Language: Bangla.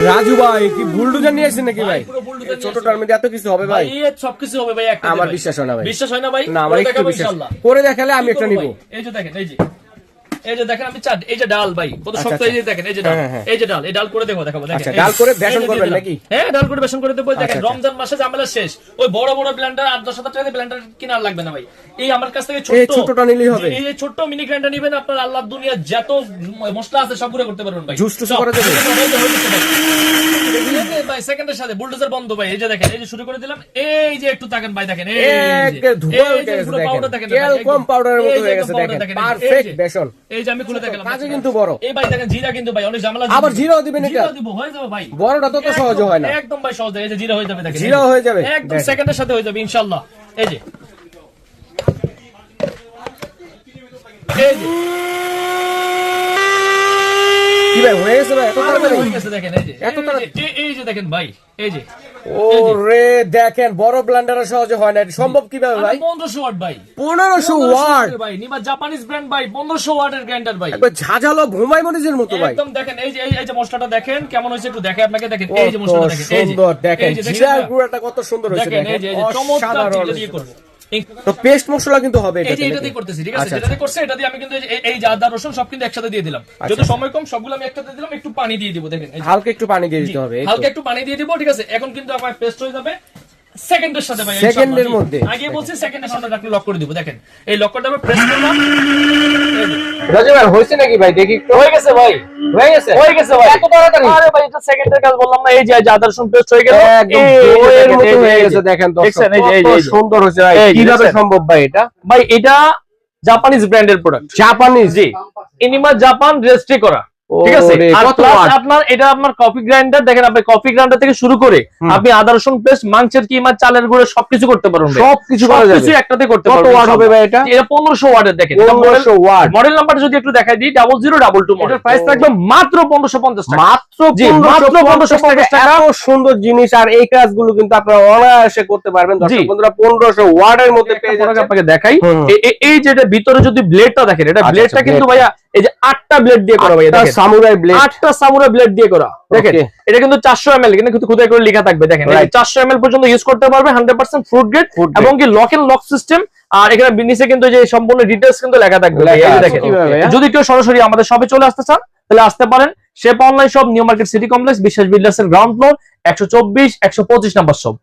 রাজু ভাই কি বুলডোজার নিয়ে আসছেন নাকি ভাই? ছোটটার মধ্যে এত কিছু হবে ভাই? সবকিছু হবে ভাই। আমার বিশ্বাস হয় না ভাই। বিশ্বাস হয় না ভাই? না, আমার একটু বিশ্বাস। করে দেখালে আমি একটা নিব। এই যে দেখেন, এই যে দেখেন, আমি এই যে ডাল ভাই কত শক্ত। এই যে দেখেন, এই যে ডাল, এই যে ডাল, এই ডাল করে দেখাবো দেখেন। আচ্ছা, ডাল করে বেসন করবেন নাকি? হ্যাঁ, ডাল করে বেসন করে দেবো। দেখেন রমজান মাসে ঝামেলা শেষ। ওই বড় বড় ব্লেন্ডার 8-10,000 টাকা দিয়ে ব্লেন্ডার কিনার লাগবে না ভাই। এই আমার কাছ থেকে ছোটটা নিলেই হবে। এই ছোট মিনি গ্রাইন্ডার নেবেন, আপনার আল্লাহর দুনিয়া যত মশলা আছে সব গুঁড়ো করতে পারবেন ভাই। জুস টুস করা যাবে ভাই। সেকেন্ডের সাথে বুলডোজার বন্ধ ভাই। এই যে দেখেন, এই যে শুরু করে দিলাম। এই যে একটু তাকান ভাই, দেখেন এই যে ধোয়া হয়ে গেছে, পুরো পাউডার দেখেন, কম পাউডারের মতো হয়ে গেছে দেখেন। পারফেক্ট বেসন। এই যে আমি খুলে দেখালাম, কাজে কিন্তু বড়। এই ভাই দেখেন, জিরা কিন্তু ভাই অনেক ঝামেলা। আবার জিরাও দিবেন এটা? জিরা দিব, হয়ে যাবে ভাই। বড়টা তত সহজ হয় না। একদম ভাই সহজ। এই যে জিরা হয়ে যাবে দেখেন, জিরা হয়ে যাবে একদম সেকেন্ডের সাথে হয়ে যাবে ইনশাআল্লাহ। এই যে কি ভাই হয়ে গেছে ভাই? এত তাড়াতাড়ি হয়ে গেছে দেখেন। এই যে এত তাড়াতাড়ি? এই যে দেখেন ভাই, এই যে ওরে দেখেন, বড় ব্লেন্ডারে সহজে হয় না। এটা সম্ভব কিভাবে ভাই? 1500 ওয়াট ভাই। 1500 ওয়াট ভাই, নিবা জাপানিজ ব্র্যান্ড ভাই, 1500 ওয়াটের গ্রাইন্ডার ভাই। একবার ঝাঁঝালো ঘুমাই মরিচের মতো ভাই। একদম দেখেন, এই যে মশলাটা দেখেন কেমন হয়েছে, একটু দেখে আপনাকে। দেখেন এই যে মশলাটা দেখেন, এই যে সুন্দর দেখেন, এই যে জিরার গুঁড়াটা কত সুন্দর হয়েছে দেখেন। এই যে চমৎকার অসাধারণ। জিরা দিয়ে করব। তো পেস্ট মশলা কিন্তু হবে এই যে এটাতে এটা নাকি? দিয়ে করতেছি, ঠিক আছে? আচ্ছা, যেটা দিয়ে করছে এটা দিয়ে আমি কিন্তু এই যে আদা রসুন সব কিন্তু একসাথে দিয়ে দিলাম। যত সময় কম সবগুলো আমি একসাথে দিলাম। একটু পানি দিয়ে দিব দেখেন, এই যে হালকা একটু পানি দিয়ে দিতে হবে। এই তো। হালকা একটু পানি দিয়ে দিব, ঠিক আছে? এখন কিন্তু আমার পেস্ট হয়ে যাবে সেকেন্ডের সাথে ভাই। সেকেন্ডের মধ্যে? আগে বলছি সেকেন্ডের সাথে রাখলে লক করে দিব। দেখেন এই লক করতে আমি প্রেস করলাম। রাজু ভাই হইছে নাকি ভাই? দেখি একটু। হয়ে গেছে ভাই, হয়ে গেছে ভাই। এত তাড়াতাড়ি? আরে ভাই, এটা সেকেন্ডের কাজ বললাম না। এই যে আদা রসুন পেস্ট হয়ে গেল, একদম দইয়ের মতো হয়ে গেছে দেখেন দর্শক। দেখছেন? এই যে কত সুন্দর হয়েছে ভাই। কিভাবে সম্ভব ভাই এটা? ভাই এটা জাপানিজ ব্র্যান্ডের প্রোডাক্ট। জাপানিজ? জি, ইনিমা জাপান রেজিস্ট্রি করা, ঠিক আছে? আর কত প্লাস ওয়াট? আপনার এটা আপনার কফি গ্রাইন্ডার। দেখেন, আপনি কফি গ্রাইন্ডার থেকে শুরু করে আপনি আদা রসুন পেস্ট, মাংসের কিমা, চালের গুঁড়ো সবকিছু করতে পারবেন ভাই। সবকিছু করা যাবে? সবকিছু একটাতে করতে কত পারবেন। ওয়াট হবে ভাই এটা? এটা 1500 ওয়াটের। দেখেন 1500 ওয়াট। মডেল নাম্বারটা যদি একটু দেখাই দিই, 0022 মডেল। প্রাইস থাকবে মাত্র 1550 টাকা। মাত্র জি, মাত্র 1550 টাকা। এত সুন্দর জিনিস, আর এই কাজগুলো কিন্তু আপনারা অনায়াসে করতে পারবেন দর্শক বন্ধুরা। 1500 ওয়াটের মধ্যে পেয়ে যাচ্ছেন। আপনাকে দেখাই, এই যেটা ভিতরে যদি ব্লেডটা দেখেন, এটা ব্লেডটা কিন্তু ভাইয়া এই যে 8টা ব্লেড দিয়ে করা ভাইয়া। দেখেন সামুরাই ব্লেড, 8টা সামুরাই ব্লেড দিয়ে করা। দেখেন এটা কিন্তু 400 ml, কিন্তু খুদাই করে লেখা থাকবে। দেখেন 400 ml পর্যন্ত ইউজ করতে পারবে। 100% ফ্রুট গ্রেড এবং কি লক এন্ড লক সিস্টেম। আর এখানে নিচে কিন্তু যে সম্পূর্ণ ডিটেইলস কিন্তু লেখা থাকবে। এই যে দেখেন, যদি কেউ সরাসরি আমাদের শপে চলে আসতে চান তাহলে আসতে পারেন। Shape online shop, new market city complex, বিশ্বাস বিল্ডার্স এর গ্রাউন্ড ফ্লোর, 124-125 নাম্বার শপ।